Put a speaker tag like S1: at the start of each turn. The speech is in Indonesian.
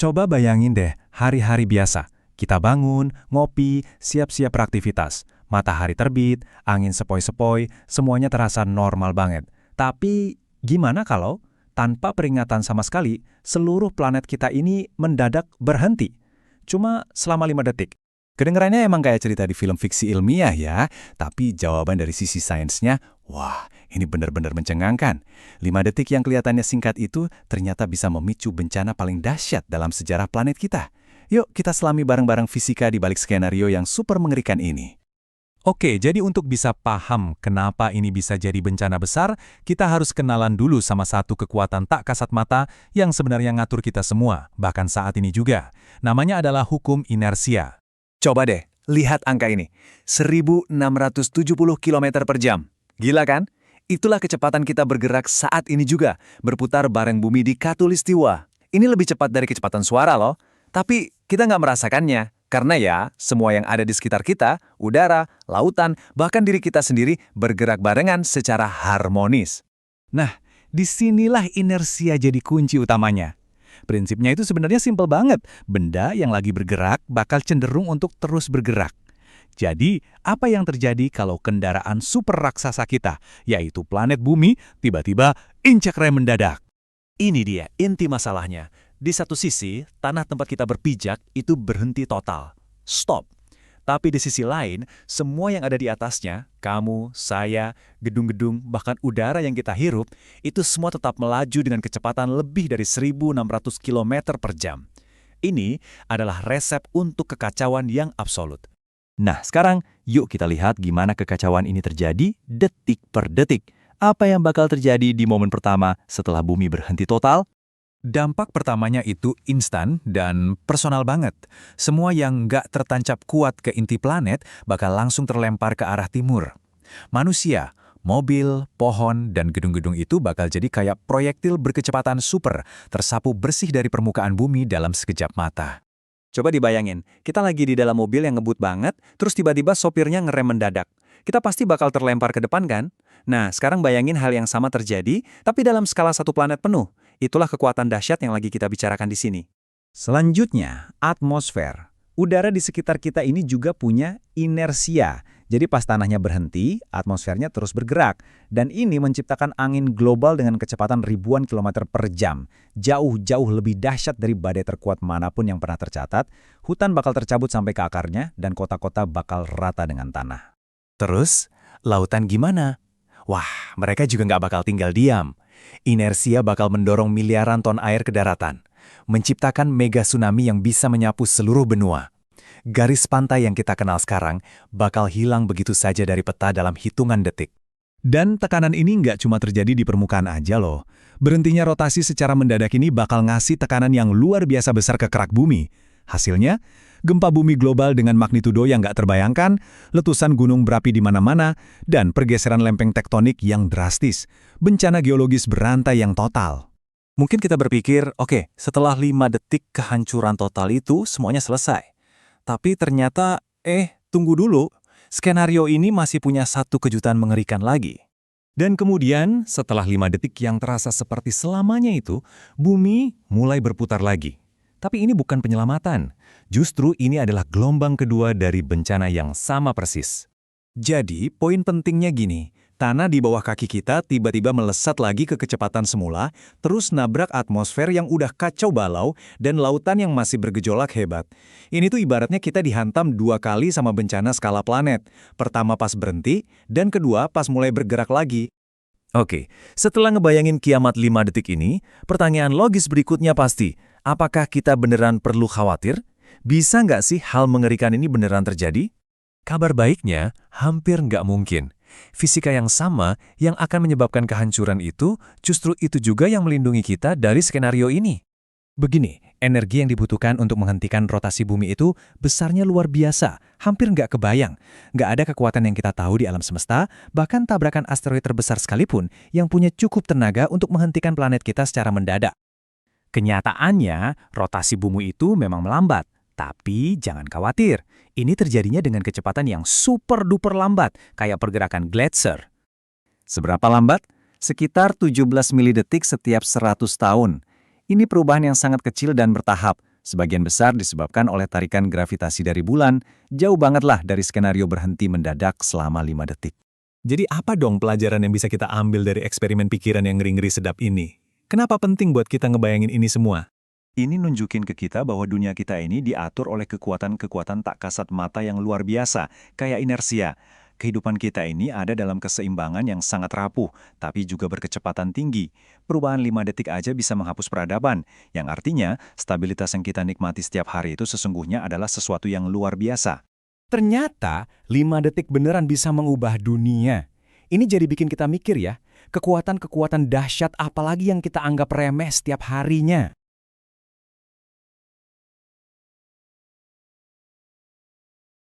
S1: Coba bayangin deh, hari-hari biasa. Kita bangun, ngopi, siap-siap beraktivitas. Matahari terbit, angin sepoi-sepoi, semuanya terasa normal banget. Tapi, gimana kalau tanpa peringatan sama sekali, seluruh planet kita ini mendadak berhenti? Cuma selama 5 detik. Kedengarannya emang kayak cerita di film fiksi ilmiah ya, tapi jawaban dari sisi sainsnya, wah, ini benar-benar mencengangkan. 5 detik yang kelihatannya singkat itu ternyata bisa memicu bencana paling dahsyat dalam sejarah planet kita. Yuk kita selami bareng-bareng fisika di balik skenario yang super mengerikan ini. Oke, jadi untuk bisa paham kenapa ini bisa jadi bencana besar, kita harus kenalan dulu sama satu kekuatan tak kasat mata yang sebenarnya ngatur kita semua, bahkan saat ini juga. Namanya adalah hukum inersia. Coba deh, lihat angka ini. 1670 km per jam. Gila kan? Itulah kecepatan kita bergerak saat ini juga, berputar bareng bumi di khatulistiwa. Ini lebih cepat dari kecepatan suara loh. Tapi kita nggak merasakannya. Karena ya, semua yang ada di sekitar kita, udara, lautan, bahkan diri kita sendiri bergerak barengan secara harmonis. Nah, disinilah inersia jadi kunci utamanya. Prinsipnya itu sebenarnya simpel banget. Benda yang lagi bergerak bakal cenderung untuk terus bergerak. Jadi, apa yang terjadi kalau kendaraan super raksasa kita, yaitu planet bumi, tiba-tiba injak rem mendadak? Ini dia inti masalahnya. Di satu sisi, tanah tempat kita berpijak itu berhenti total. Stop. Tapi di sisi lain, semua yang ada di atasnya, kamu, saya, gedung-gedung, bahkan udara yang kita hirup, itu semua tetap melaju dengan kecepatan lebih dari 1.600 km per jam. Ini adalah resep untuk kekacauan yang absolut. Nah, sekarang yuk kita lihat gimana kekacauan ini terjadi detik per detik. Apa yang bakal terjadi di momen pertama setelah bumi berhenti total? Dampak pertamanya itu instan dan personal banget. Semua yang nggak tertancap kuat ke inti planet bakal langsung terlempar ke arah timur. Manusia, mobil, pohon, dan gedung-gedung itu bakal jadi kayak proyektil berkecepatan super, tersapu bersih dari permukaan bumi dalam sekejap mata. Coba dibayangin, kita lagi di dalam mobil yang ngebut banget, terus tiba-tiba sopirnya ngerem mendadak. Kita pasti bakal terlempar ke depan kan? Nah, sekarang bayangin hal yang sama terjadi, tapi dalam skala satu planet penuh. Itulah kekuatan dahsyat yang lagi kita bicarakan di sini. Selanjutnya, atmosfer. Udara di sekitar kita ini juga punya inersia. Jadi pas tanahnya berhenti, atmosfernya terus bergerak. Dan ini menciptakan angin global dengan kecepatan ribuan kilometer per jam. Jauh-jauh lebih dahsyat dari badai terkuat manapun yang pernah tercatat. Hutan bakal tercabut sampai ke akarnya, dan kota-kota bakal rata dengan tanah. Terus, lautan gimana? Wah, mereka juga nggak bakal tinggal diam. Inersia bakal mendorong miliaran ton air ke daratan, menciptakan mega tsunami yang bisa menyapu seluruh benua. Garis pantai yang kita kenal sekarang bakal hilang begitu saja dari peta dalam hitungan detik. Dan tekanan ini nggak cuma terjadi di permukaan aja loh. Berhentinya rotasi secara mendadak ini bakal ngasih tekanan yang luar biasa besar ke kerak bumi. Hasilnya, gempa bumi global dengan magnitudo yang nggak terbayangkan, letusan gunung berapi di mana-mana, dan pergeseran lempeng tektonik yang drastis, bencana geologis berantai yang total. Mungkin kita berpikir, oke, setelah 5 detik kehancuran total itu, semuanya selesai. Tapi ternyata, tunggu dulu, skenario ini masih punya satu kejutan mengerikan lagi. Dan kemudian, setelah 5 detik yang terasa seperti selamanya itu, bumi mulai berputar lagi. Tapi ini bukan penyelamatan. Justru ini adalah gelombang kedua dari bencana yang sama persis. Jadi, poin pentingnya gini, tanah di bawah kaki kita tiba-tiba melesat lagi ke kecepatan semula, terus nabrak atmosfer yang udah kacau balau dan lautan yang masih bergejolak hebat. Ini tuh ibaratnya kita dihantam 2 kali sama bencana skala planet. Pertama pas berhenti, dan kedua pas mulai bergerak lagi. Oke, setelah ngebayangin kiamat 5 detik ini, pertanyaan logis berikutnya pasti, apakah kita beneran perlu khawatir? Bisa nggak sih hal mengerikan ini beneran terjadi? Kabar baiknya, hampir nggak mungkin. Fisika yang sama yang akan menyebabkan kehancuran itu, justru itu juga yang melindungi kita dari skenario ini. Begini, energi yang dibutuhkan untuk menghentikan rotasi bumi itu besarnya luar biasa, hampir nggak kebayang. Nggak ada kekuatan yang kita tahu di alam semesta, bahkan tabrakan asteroid terbesar sekalipun yang punya cukup tenaga untuk menghentikan planet kita secara mendadak. Kenyataannya, rotasi bumi itu memang melambat. Tapi jangan khawatir, ini terjadinya dengan kecepatan yang super-duper lambat, kayak pergerakan gletser. Seberapa lambat? Sekitar 17 milidetik setiap 100 tahun. Ini perubahan yang sangat kecil dan bertahap, Sebagian besar disebabkan oleh tarikan gravitasi dari bulan, jauh banget lah dari skenario berhenti mendadak selama 5 detik.
S2: Jadi apa dong pelajaran yang bisa kita ambil dari eksperimen pikiran yang ngeri-ngeri sedap ini? Kenapa penting buat kita ngebayangin ini semua?
S1: Ini nunjukin ke kita bahwa dunia kita ini diatur oleh kekuatan-kekuatan tak kasat mata yang luar biasa, kayak inersia. Kehidupan kita ini ada dalam keseimbangan yang sangat rapuh, tapi juga berkecepatan tinggi. Perubahan 5 detik aja bisa menghapus peradaban, yang artinya stabilitas yang kita nikmati setiap hari itu sesungguhnya adalah sesuatu yang luar biasa.
S2: Ternyata 5 detik beneran bisa mengubah dunia. Ini jadi bikin kita mikir ya, kekuatan-kekuatan dahsyat apalagi yang kita anggap remeh setiap harinya.